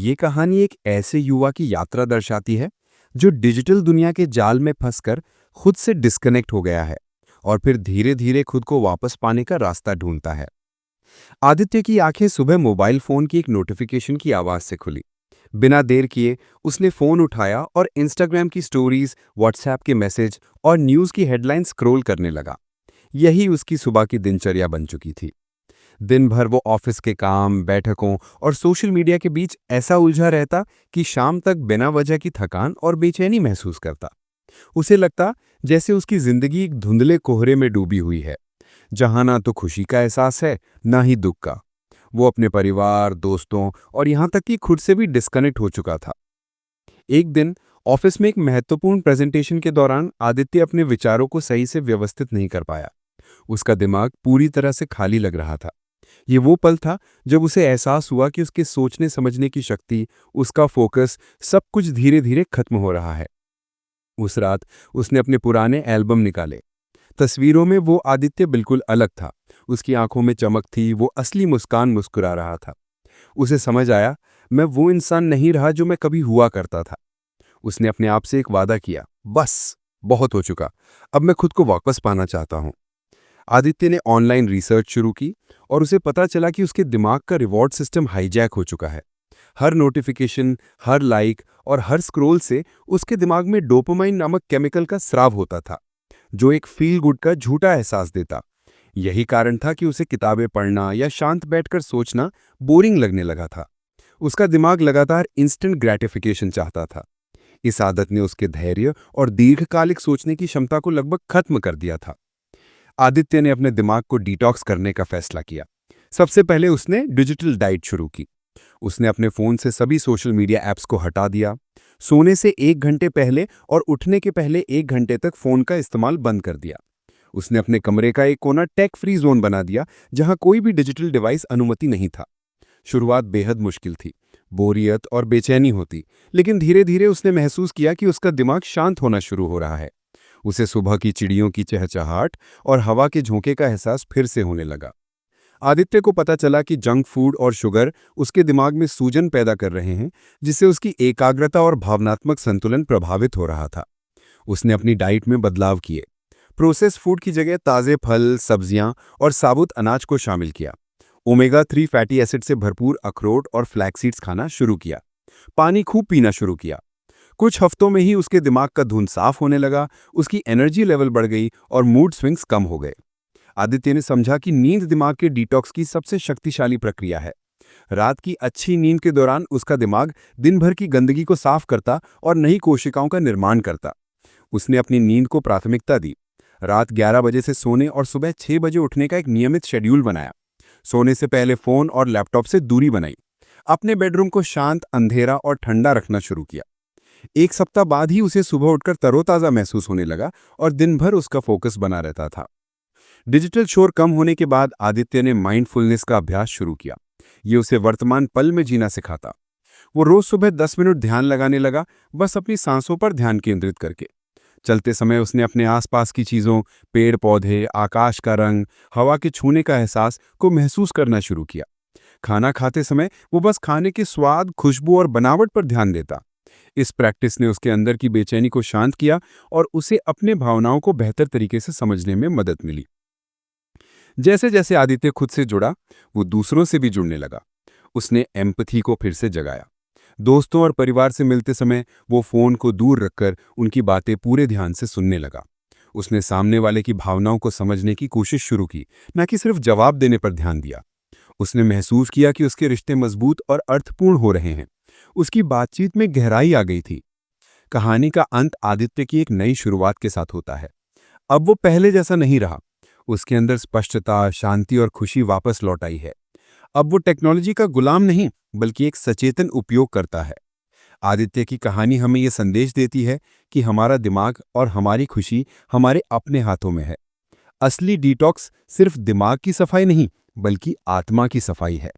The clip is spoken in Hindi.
ये कहानी एक ऐसे युवा की यात्रा दर्शाती है जो डिजिटल दुनिया के जाल में फंसकर खुद से डिस्कनेक्ट हो गया है और फिर धीरे धीरे खुद को वापस पाने का रास्ता ढूंढता है। आदित्य की आंखें सुबह मोबाइल फोन की एक नोटिफिकेशन की आवाज से खुली। बिना देर किए उसने फोन उठाया और इंस्टाग्राम की स्टोरीज, व्हाट्सएप के मैसेज और न्यूज की हेडलाइन स्क्रॉल करने लगा। यही उसकी सुबह की दिनचर्या बन चुकी थी। दिन भर वो ऑफिस के काम, बैठकों और सोशल मीडिया के बीच ऐसा उलझा रहता कि शाम तक बिना वजह की थकान और बेचैनी महसूस करता। उसे लगता जैसे उसकी जिंदगी एक धुंधले कोहरे में डूबी हुई है, जहां ना तो खुशी का एहसास है, ना ही दुख का। वो अपने परिवार, दोस्तों और यहां तक कि खुद से भी डिस्कनेक्ट हो चुका था। एक दिन ऑफिस में एक महत्वपूर्ण प्रेजेंटेशन के दौरान आदित्य अपने विचारों को सही से व्यवस्थित नहीं कर पाया। उसका दिमाग पूरी तरह से खाली लग रहा था। ये वो पल था जब उसे एहसास हुआ कि उसके सोचने समझने की शक्ति, उसका फोकस, सब कुछ धीरे धीरे खत्म हो रहा है। उस रात उसने अपने पुराने एल्बम निकाले। तस्वीरों में वो आदित्य बिल्कुल अलग था। उसकी आंखों में चमक थी, वो असली मुस्कान मुस्कुरा रहा था। उसे समझ आया, मैं वो इंसान नहीं रहा जो मैं कभी हुआ करता था। उसने अपने आप से एक वादा किया, बस बहुत हो चुका, अब मैं खुद को वापस पाना चाहता हूं। आदित्य ने ऑनलाइन रिसर्च शुरू की और उसे पता चला कि उसके दिमाग का रिवॉर्ड सिस्टम हाईजैक हो चुका है। हर नोटिफिकेशन, हर लाइक और हर स्क्रॉल से उसके दिमाग में डोपामाइन नामक केमिकल का स्राव होता था, जो एक फील गुड का झूठा एहसास देता। यही कारण था कि उसे किताबें पढ़ना या शांत बैठकर सोचना बोरिंग लगने लगा था। उसका दिमाग लगातार इंस्टेंट ग्रेटिफिकेशन चाहता था। इस आदत ने उसके धैर्य और दीर्घकालिक सोचने की क्षमता को लगभग खत्म कर दिया था। आदित्य ने अपने दिमाग को डिटॉक्स करने का फैसला किया। सबसे पहले उसने डिजिटल डाइट शुरू की। उसने अपने फोन से सभी सोशल मीडिया ऐप्स को हटा दिया। सोने से 1 घंटे पहले और उठने के पहले 1 घंटे तक फोन का इस्तेमाल बंद कर दिया। उसने अपने कमरे का एक कोना टेक फ्री जोन बना दिया, जहां कोई भी डिजिटल डिवाइस अनुमति नहीं था। शुरुआत बेहद मुश्किल थी, बोरियत और बेचैनी होती, लेकिन धीरे धीरे उसने महसूस किया कि उसका दिमाग शांत होना शुरू हो रहा है। उसे सुबह की चिड़ियों की चहचहाट और हवा के झोंके का एहसास फिर से होने लगा। आदित्य को पता चला कि जंक फूड और शुगर उसके दिमाग में सूजन पैदा कर रहे हैं, जिससे उसकी एकाग्रता और भावनात्मक संतुलन प्रभावित हो रहा था। उसने अपनी डाइट में बदलाव किए। प्रोसेस फूड की जगह ताज़े फल, सब्जियां और साबुत अनाज को शामिल किया। ओमेगा 3 फैटी एसिड से भरपूर अखरोट और फ्लैक्स सीड्स खाना शुरू किया। पानी खूब पीना शुरू किया। कुछ हफ्तों में ही उसके दिमाग का धुंध साफ होने लगा, उसकी एनर्जी लेवल बढ़ गई और मूड स्विंग्स कम हो गए। आदित्य ने समझा कि नींद दिमाग के डिटॉक्स की सबसे शक्तिशाली प्रक्रिया है। रात की अच्छी नींद के दौरान उसका दिमाग दिन भर की गंदगी को साफ करता और नई कोशिकाओं का निर्माण करता। उसने अपनी नींद को प्राथमिकता दी। रात 11 बजे से सोने और सुबह 6 बजे उठने का एक नियमित शेड्यूल बनाया। सोने से पहले फोन और लैपटॉप से दूरी बनाई। अपने बेडरूम को शांत, अंधेरा और ठंडा रखना शुरू किया। 1 सप्ताह बाद ही उसे सुबह उठकर तरोताज़ा महसूस होने लगा और दिन भर उसका फोकस बना रहता था। डिजिटल शोर कम होने के बाद आदित्य ने माइंडफुलनेस का अभ्यास शुरू किया। ये उसे वर्तमान पल में जीना सिखाता। वो रोज सुबह 10 मिनट ध्यान लगाने लगा, बस अपनी सांसों पर ध्यान केंद्रित करके। चलते समय उसने अपने आसपास की चीज़ों, पेड़ पौधे, आकाश का रंग, हवा के छूने का एहसास को महसूस करना शुरू किया। खाना खाते समय वो बस खाने के स्वाद, खुशबू और बनावट पर ध्यान देता। इस प्रैक्टिस ने उसके अंदर की बेचैनी को शांत किया और उसे अपने भावनाओं को बेहतर तरीके से समझने में मदद मिली। जैसे जैसे आदित्य खुद से जुड़ा, वो दूसरों से भी जुड़ने लगा। उसने एम्पथी को फिर से जगाया। दोस्तों और परिवार से मिलते समय वो फोन को दूर रखकर उनकी बातें पूरे ध्यान से सुनने लगा। उसने सामने वाले की भावनाओं को समझने की कोशिश शुरू की, न कि सिर्फ जवाब देने पर ध्यान दिया। उसने महसूस किया कि उसके रिश्ते मजबूत और अर्थपूर्ण हो रहे हैं। उसकी बातचीत में गहराई आ गई थी। कहानी का अंत आदित्य की एक नई शुरुआत के साथ होता है। अब वो पहले जैसा नहीं रहा। उसके अंदर स्पष्टता, शांति और खुशी वापस लौट आई है। अब वो टेक्नोलॉजी का गुलाम नहीं, बल्कि एक सचेतन उपयोग करता है। आदित्य की कहानी हमें ये संदेश देती है कि हमारा दिमाग और हमारी खुशी हमारे अपने हाथों में है। असली डिटॉक्स सिर्फ दिमाग की सफाई नहीं, बल्कि आत्मा की सफाई है।